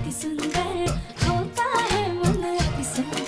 अति सुंदर होता है मन अति सुंदर।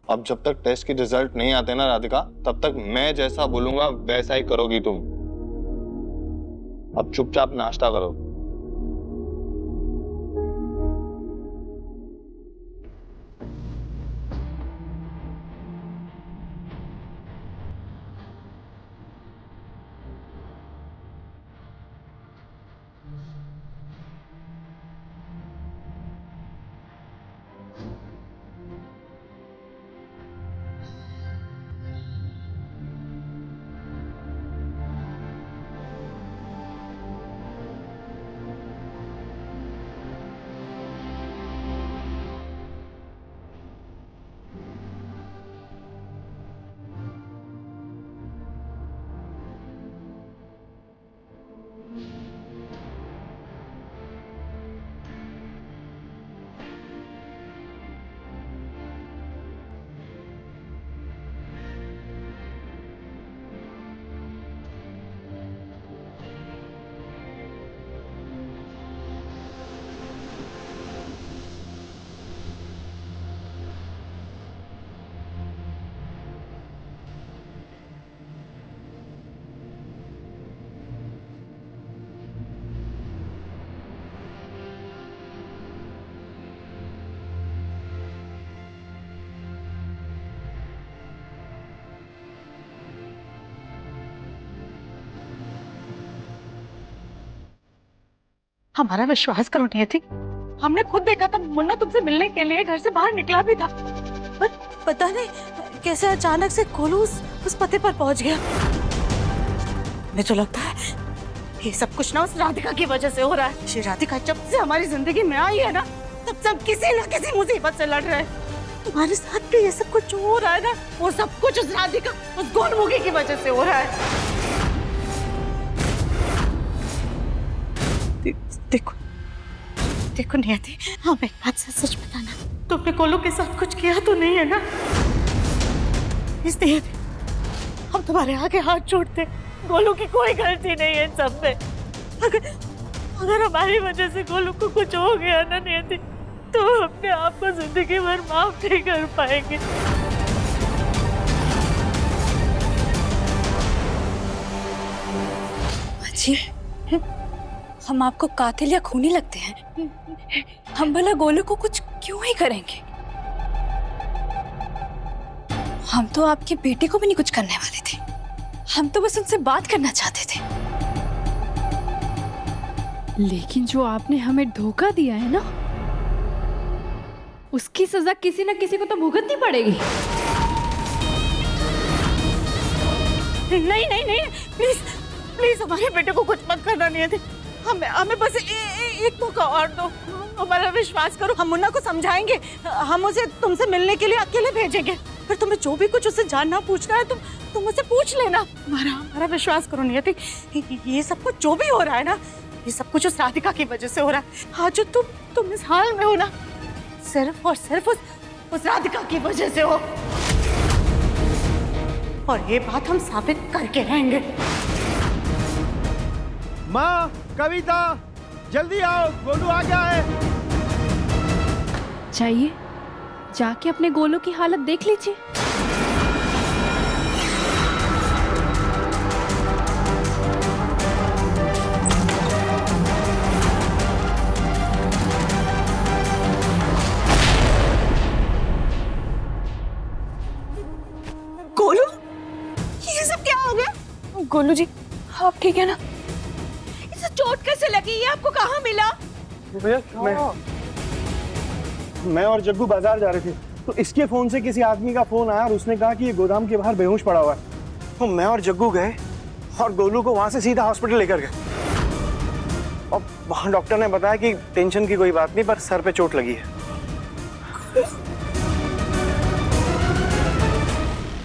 अब जब तक टेस्ट के रिजल्ट नहीं आते ना राधिका, तब तक मैं जैसा बोलूंगा वैसा ही करोगी तुम। अब चुपचाप नाश्ता करो। हमारा विश्वास करो नियति, हमने खुद देखा था मुन्ना तुमसे मिलने के लिए घर से बाहर निकला भी था, पर पता नहीं कैसे अचानक से गोलू उस पते पर पहुंच गया। मुझे तो लगता है ये सब कुछ ना उस राधिका की वजह से हो रहा है। श्री राधिका जब से हमारी जिंदगी में आई है ना, तब सब किसी न किसी मुसीबत से लड़ रहे हैं। तुम्हारे साथ भी ये सब कुछ हो रहा है ना, वो सब कुछ उस राधिका, उस गोलमुखी की वजह से हो रहा है। देखो देखो नियति, हमें एक बात से सच बताना, तुमने गोलू के साथ कुछ किया तो नहीं है ना? इस नियति, हम तुम्हारे आगे हाथ जोड़ते, गोलू की कोई गलती नहीं है इन सब में। अगर हमारी वजह से गोलू को कुछ हो गया ना नियति, तो अपने आप को जिंदगी भर माफ नहीं कर पाएंगे। जी, हम आपको कातिल या खूनी लगते हैं? हम भला गोलू को कुछ क्यों ही करेंगे? हम तो आपकी बेटी को भी नहीं कुछ करने वाले थे, हम तो बस उनसे बात करना चाहते थे। लेकिन जो आपने हमें धोखा दिया है ना, उसकी सजा किसी न किसी को तो भुगतनी पड़ेगी। नहीं नहीं नहीं, प्लीज प्लीज हमारे बेटे को कुछ मत करना नहीं है। हमें बस एक मौका और दो, हमारा विश्वास करो, हम मुन्ना को समझाएंगे, हम उसे तुमसे मिलने के लिए अकेले भेजेंगे। फिर तुम्हें जो भी कुछ उससे जानना पूछना है तुम मुझसे पूछ लेना। हमारा विश्वास करो नियति, ये सब कुछ जो भी हो रहा है ना, ये सब कुछ उस राधिका की वजह से हो रहा है। आज जो तुम इस हाल में हो ना, सिर्फ और सिर्फ उस राधिका की वजह से हो, और ये बात हम साबित करके रहेंगे। माँ, कविता, जल्दी आओ, गोलू आ गया है। चाहिए जाके अपने गोलू की हालत देख लीजिए। गोलू, ये सब क्या हो गया? गोलू जी, आप ठीक है ना? इसे चोट कैसे लगी? ये आपको कहाँ मिला? भैया, मैं और जग्गू बाजार जा रहे थे, तो इसके फोन से किसी आदमी का फोन आया और उसने कहा कि ये गोदाम के बाहर बेहोश पड़ा हुआ है। तो मैं और जग्गू गए और गोलू को वहां से सीधा हॉस्पिटल लेकर गए, और वहां डॉक्टर ने बताया कि टेंशन की कोई बात नहीं, पर सर पे चोट लगी है।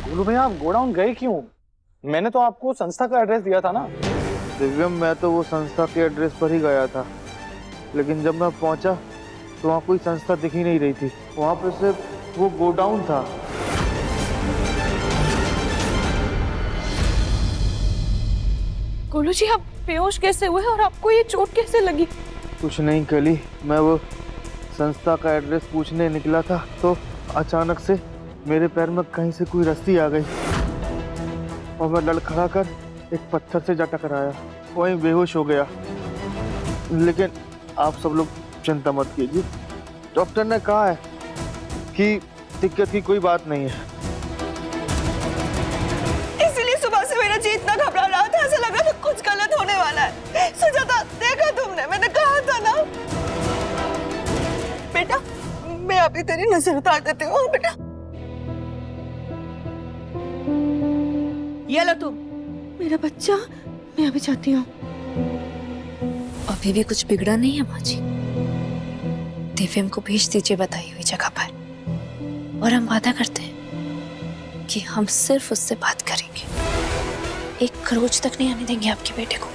गोलू भैया, आप गोडाउन गए क्यों? मैंने तो आपको संस्था का एड्रेस दिया था ना। दिव्यम, मैं तो वो संस्था के एड्रेस पर ही गया था, लेकिन जब मैं पहुंचा तो वहाँ कोई संस्था दिख ही नहीं रही थी। वहाँ पे सिर्फ वो गोडाउन था। गोलू जी, आप बेहोश कैसे हुए और आपको ये चोट कैसे लगी? कुछ नहीं कली, मैं वो संस्था का एड्रेस पूछने निकला था तो अचानक से मेरे पैर में कहीं से कोई रस्सी आ गई और मैं लड़खड़ा कर एक पत्थर से जा टकराया, वहीं बेहोश हो गया। लेकिन आप सब लोग चिंता मत कीजिए, डॉक्टर ने कहा है कि दिक्कत की कोई बात नहीं है। इसीलिए सुबह से मेरा जी इतना घबरा रहा था, ऐसा लग रहा था कुछ गलत होने वाला है। सुजाता, देखा तुमने, मैंने कहा था ना। बेटा, मैं अभी तेरी नजर उतार देती हूँ बेटा। ये लो तुम। मेरा बच्चा, मैं अभी जाती हूँ। अभी भी कुछ बिगड़ा नहीं है माँ जी। दिव्यम को भेज दीजिए बताई हुई जगह पर, और हम वादा करते हैं कि हम सिर्फ उससे बात करेंगे। एक खरोच तक नहीं आने देंगे आपके बेटे को।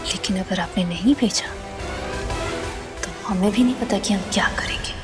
लेकिन अगर आपने नहीं भेजा तो हमें भी नहीं पता कि हम क्या करेंगे।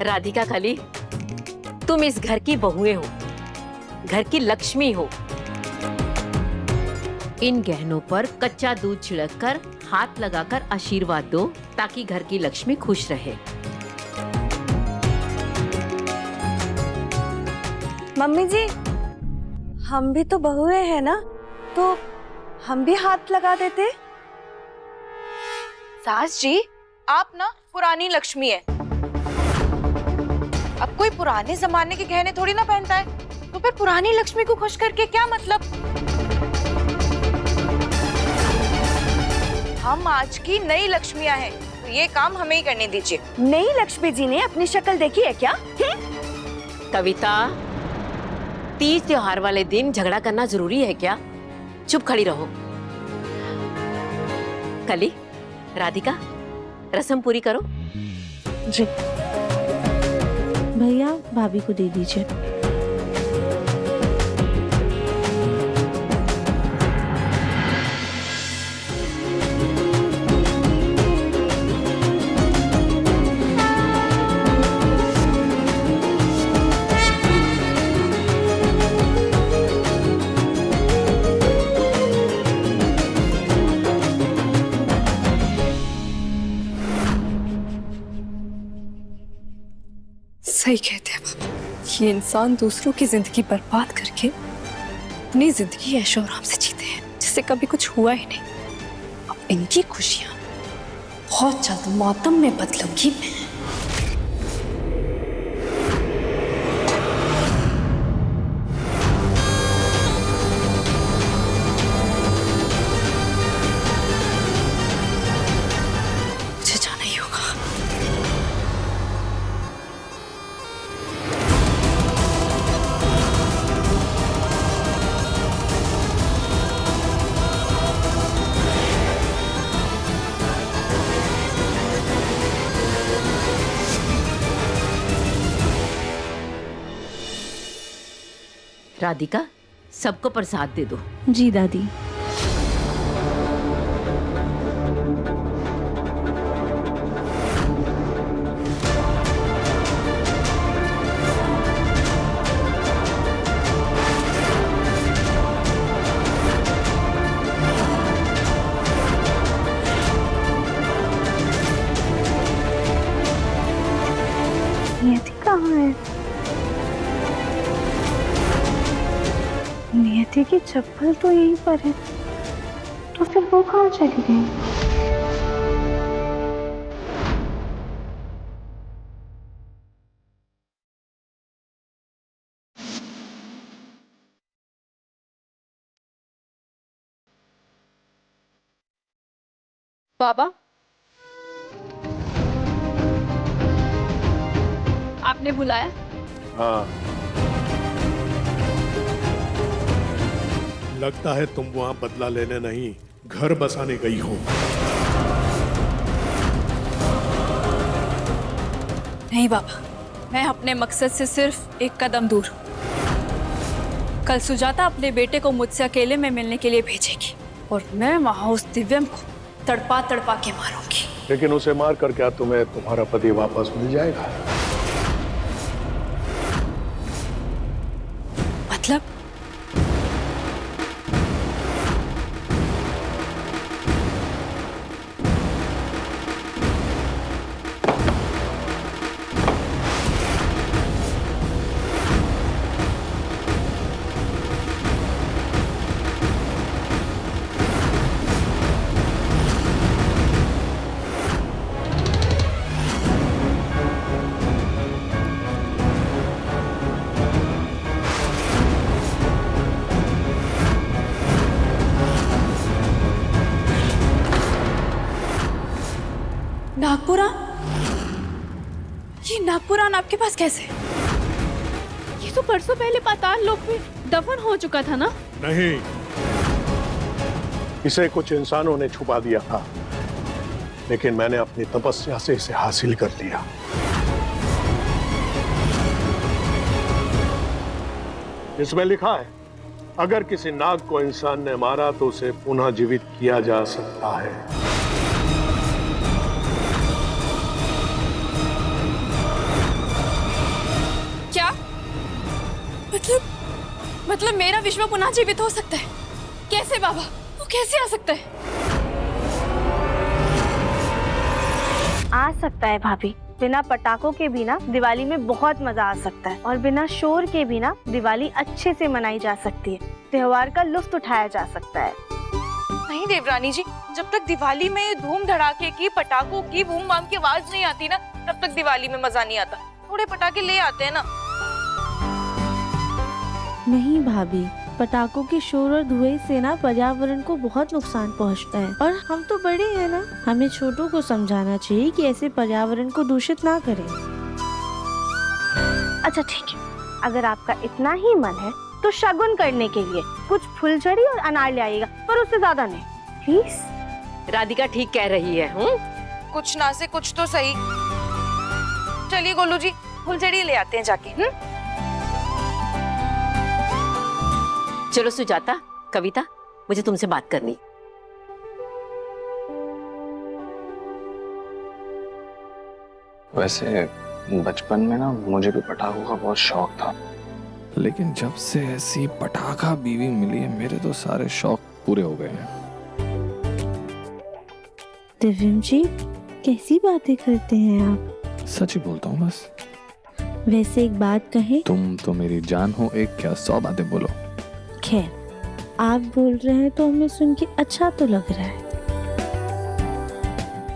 राधिका कली, तुम इस घर की बहुएं हो, घर की लक्ष्मी हो। इन गहनों पर कच्चा दूध छिड़ककर हाथ लगाकर आशीर्वाद दो ताकि घर की लक्ष्मी खुश रहे। मम्मी जी, हम भी तो बहुएं हैं ना, तो हम भी हाथ लगा देते। सास जी, आप ना पुरानी लक्ष्मी है। अब कोई पुराने जमाने के गहने थोड़ी ना पहनता है, तो फिर पुरानी लक्ष्मी को खुश करके क्या मतलब। हम आज की नई लक्ष्मियां हैं, तो ये काम हमें ही करने दीजिए। नई लक्ष्मी जी ने अपनी शक्ल देखी है क्या? कविता, तीज त्योहार वाले दिन झगड़ा करना जरूरी है क्या? चुप खड़ी रहो। कली, राधिका, रस्म पूरी करो। जी। भैया, भाभी को दे दीजिए। सही कहते हैं पापा, ये इंसान दूसरों की जिंदगी बर्बाद करके अपनी जिंदगी ऐशो आराम से जीते हैं जैसे कभी कुछ हुआ ही नहीं। अब इनकी खुशियां बहुत जल्द मातम में बदलूंगी मैं। मुझे जाना ही होगा। राधिका, सबको प्रसाद दे दो। जी दादी। नियति कहाँ है? नियति की चप्पल तो यहीं पर है, तो फिर वो कहाँ चली गई? बाबा, आपने बुलाया? हाँ, लगता है तुम वहां बदला लेने नहीं, घर बसाने गई हो। नहीं बाबा, मैं अपने मकसद से सिर्फ एक कदम दूर हूँ। कल सुजाता अपने बेटे को मुझसे अकेले में मिलने के लिए भेजेगी और मैं वहां उस दिव्यम को तड़पा तड़पा के मारूंगी। लेकिन उसे मार कर क्या तुम्हें तुम्हारा पति वापस मिल जाएगा? मतलब? नागपुराण? ये नागपुराण आपके पास कैसे? ये तो परसों पहले पाताल लोक में दफन हो चुका था ना? नहीं, इसे कुछ इंसानों ने छुपा दिया था, लेकिन मैंने अपनी तपस्या से इसे हासिल कर लिया। इसमें लिखा है, अगर किसी नाग को इंसान ने मारा तो उसे पुनः जीवित किया जा सकता है। क्या? मतलब मेरा विश्व पुनः जीवित हो सकता है? कैसे बाबा? वो कैसे आ सकता है? आ सकता है भाभी। बिना पटाखों के भी ना दिवाली में बहुत मजा आ सकता है, और बिना शोर के भी ना दिवाली अच्छे से मनाई जा सकती है। त्योहार का लुत्फ उठाया जा सकता है। नहीं देवरानी जी, जब तक दिवाली में धूम धड़ाके की, पटाखों की, बूम बाम की आवाज नहीं आती ना, तब तक दिवाली में मजा नहीं आता। थोड़े पटाखे ले आते हैं ना। नहीं भाभी, पटाखों के शोर और धुएं से ना पर्यावरण को बहुत नुकसान पहुंचता है, और हम तो बड़े हैं ना, हमें छोटों को समझाना चाहिए कि ऐसे पर्यावरण को दूषित ना करें। अच्छा ठीक है, अगर आपका इतना ही मन है तो शगुन करने के लिए कुछ फुलझड़ी और अनार ले आइएगा, पर उससे ज्यादा नहीं प्लीज। राधिका ठीक कह रही है। कुछ ना से कुछ तो सही। चलिए गोलू जी, फुलझड़ी ले आते हैं जाके। चलो सुजाता, कविता, मुझे तुमसे बात करनी। वैसे बचपन में ना मुझे भी पटाखों का बहुत शौक था, लेकिन जब से ऐसी पटाखा बीवी मिली है, मेरे तो सारे शौक पूरे हो गए हैं। दिव्यम जी, कैसी बातें करते हैं आप? सच ही बोलता हूँ बस। वैसे एक बात कहें, तुम तो मेरी जान हो, एक क्या 100 बातें बोलो। खैर, आप बोल रहे हैं तो हमें सुन के अच्छा तो लग रहा है।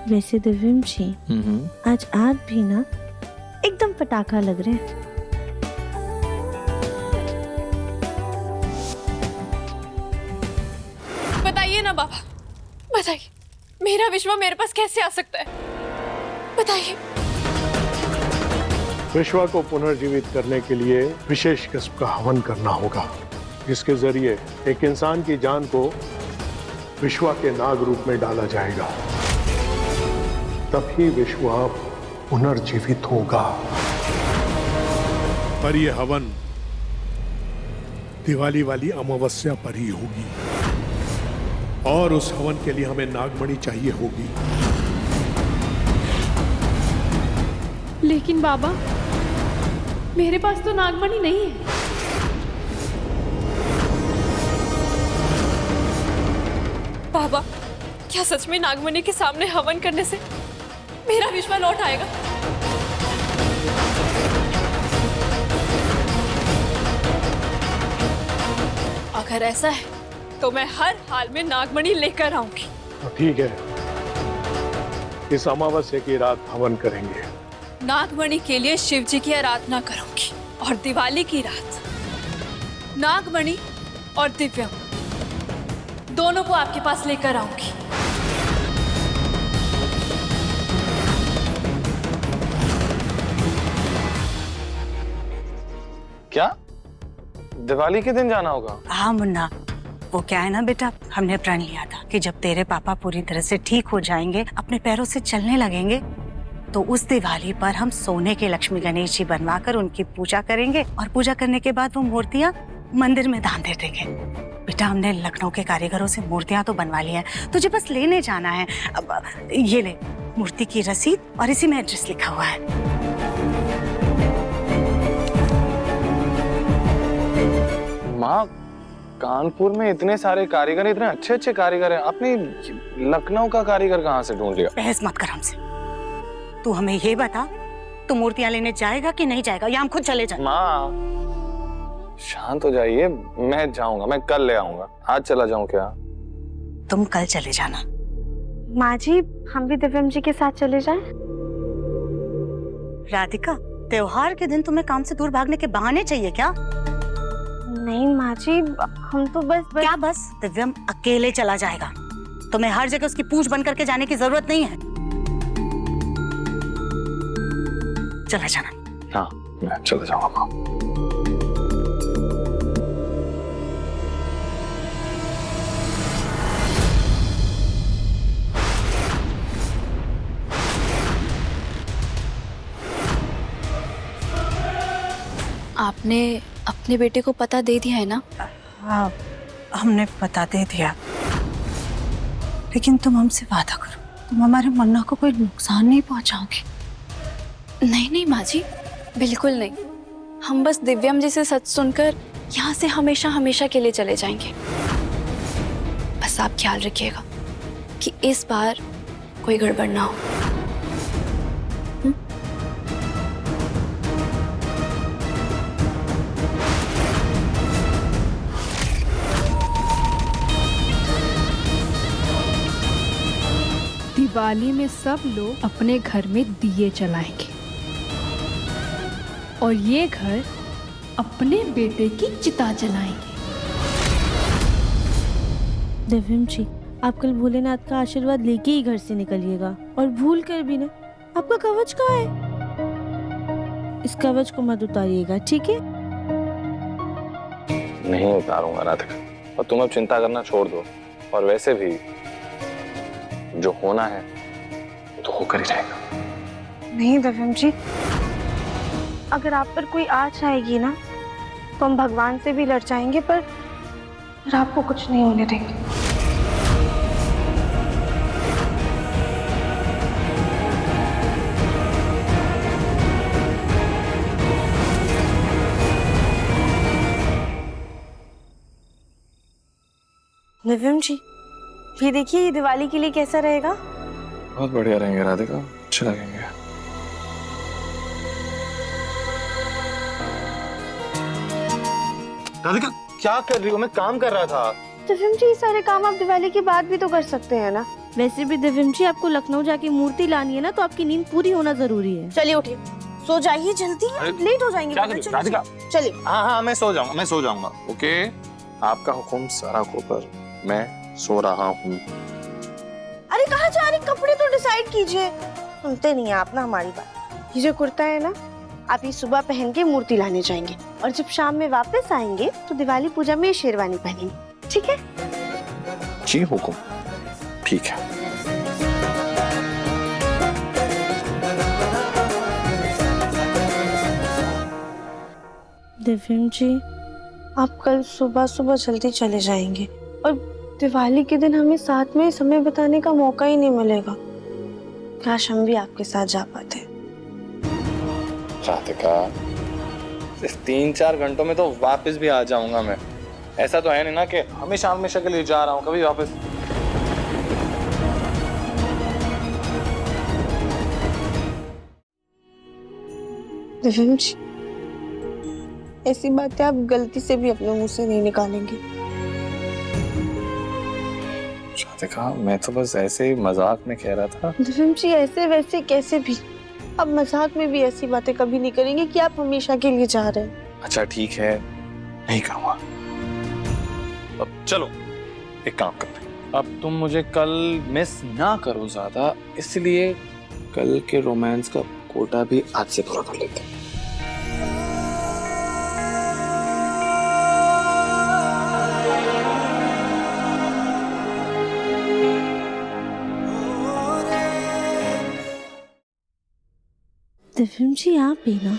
वैसे दिव्यम जी, आज आप भी ना एकदम पटाखा लग रहे हैं। बताइए ना बाबा, बताइए, मेरा विश्व मेरे पास कैसे आ सकता है? बताइए। विश्वा को पुनर्जीवित करने के लिए विशेष किस्म का हवन करना होगा, जिसके जरिए एक इंसान की जान को विश्वा के नाग रूप में डाला जाएगा। तभी विश्वा पुनर्जीवित होगा। पर यह हवन दिवाली वाली अमावस्या पर ही होगी, और उस हवन के लिए हमें नागमणि चाहिए होगी। लेकिन बाबा, मेरे पास तो नागमणि नहीं है। बाबा, क्या सच में नागमणि के सामने हवन करने से मेरा विश्व लौट आएगा? अगर ऐसा है तो मैं हर हाल में नागमणि लेकर आऊंगी। ठीक है, इस अमावस्या की रात हवन करेंगे। नागमणि के लिए शिव जी की आराधना करूंगी, और दिवाली की रात नागमणि और दिव्यम दोनों को आपके पास लेकर आऊंगी। दिवाली के दिन जाना होगा? हाँ मुन्ना, वो क्या है ना बेटा, हमने प्रण लिया था कि जब तेरे पापा पूरी तरह से ठीक हो जाएंगे, अपने पैरों से चलने लगेंगे, तो उस दिवाली पर हम सोने के लक्ष्मी गणेश जी बनवाकर उनकी पूजा करेंगे और पूजा करने के बाद वो मूर्तियां मंदिर में दान दे देंगे। बेटा हमने लखनऊ के कारीगरों से मूर्तियां तो बनवा ली हैं, तुझे बस लेने जाना है। अब ये ले मूर्ति की रसीद और इसी में एड्रेस लिखा हुआ है। माँ, कानपुर में इतने सारे कारीगर, इतने अच्छे अच्छे कारीगर हैं, आपने लखनऊ का कारीगर कहाँ से ढूंढ लिया? बहस मत कर हमसे, तू हमें ये बता, तू मूर्तियां लेने जाएगा कि नहीं जाएगा, या हम खुद चले जाए? माँ शांत हो जाइए, मैं जाऊंगा, मैं कल ले आऊंगा। आज चला जाऊं क्या? तुम कल चले जाना। माँ जी, हम भी दिव्यम जी के साथ चले जाएं? राधिका, त्योहार के दिन तुम्हें काम से दूर भागने के बहाने चाहिए क्या? नहीं माँ जी, हम तो बस क्या बस? दिव्यम अकेले चला जाएगा, तुम्हें हर जगह उसकी पूंछ बन करके जाने की जरूरत नहीं है। चला जाना। हाँ, मैं चला जाऊंगा। आपने अपने बेटे को पता दे दिया है ना? हाँ, हमने पता दे दिया, लेकिन तुम हमसे वादा करो, तुम हमारे मुन्ना को कोई नुकसान नहीं पहुंचाओगे। नहीं नहीं माँ जी, बिल्कुल नहीं। हम बस दिव्यम जी से सच सुनकर यहाँ से हमेशा हमेशा के लिए चले जाएंगे। बस आप ख्याल रखिएगा कि इस बार कोई गड़बड़ ना हो। दिवाली में सब लोग अपने घर में दिए जलाएंगे और ये घर अपने बेटे की चिता जलाएंगे। दिव्यम जी, आप कल भोलेनाथ का आशीर्वाद लेके ही घर से निकलिएगा, और भूल कर भी ना, आपका कवच कहाँ है? इस कवच को मत उतारिएगा, ठीक है? नहीं उतारूंगा राधिका, और तुम अब चिंता करना छोड़ दो। और वैसे भी जो होना है तो होकर ही रहेगा। नहीं दिव्यम जी, अगर आप पर कोई आँच आएगी ना, तो हम भगवान से भी लड़ जाएंगे, पर आपको कुछ नहीं होने देंगे। दिव्यम जी, ये देखिए, ये दिवाली के लिए कैसा रहेगा? बहुत बढ़िया रहेंगे राधिका, अच्छे लगेंगे। राधिका क्या कर रही हो? मैं काम कर रहा था। दिव्यम जी, ये सारे काम आप दिवाली के बाद भी तो कर सकते हैं ना? वैसे भी दिव्यम जी, आपको लखनऊ जाके मूर्ति लानी है ना, तो आपकी नींद पूरी होना जरूरी है। चलिए उठिए, सो जाइए जल्दी, लेट हो जाएंगे। क्या कर रही हो राधिका? चलिए। हाँ, मैं सो जाऊंगा। ओके, आपका हुक्म सारा होकर मैं सो रहा हूँ। अरे कहाँ जा रहे? कपड़े तो डिसाइड कीजिए। सुनते नहीं है आप ना हमारी बात। ये जो कुर्ता है ना, आप ये सुबह पहन के मूर्ति लाने जाएंगे, और जब शाम में वापस आएंगे तो दिवाली पूजा में शेरवानी पहनेंगे, ठीक है? जी हुक्म, ठीक है। दिव्यम जी, आप कल सुबह सुबह जल्दी चले जाएंगे, और दिवाली के दिन हमें साथ में समय बिताने का मौका ही नहीं मिलेगा। काश हम भी आपके साथ जा पाते। राधिका, सिर्फ 3-4 घंटों में तो वापस भी आ जाऊंगा मैं। ऐसा तो है नहीं ना कि हमेशा हमेशा के लिए जा रहा हूँ, कभी वापस। दिव्यम जी, ऐसी बातें आप गलती से भी अपने मुंह से नहीं निकालेंगे। राधिका, मैं तो बस ऐसे ही मजाक में कह रहा था। दिव्यम जी, ऐसे वैसे कैसे भी, अब मजाक में भी ऐसी बातें कभी नहीं करेंगे कि आप हमेशा के लिए जा रहे हैं। अच्छा ठीक है, नहीं करूँगा। अब चलो एक काम करते हैं, अब तुम मुझे कल मिस ना करो ज्यादा, इसलिए कल के रोमांस का कोटा भी आज से पूरा कर लेते हैं। दिव्यम जी आप भी ना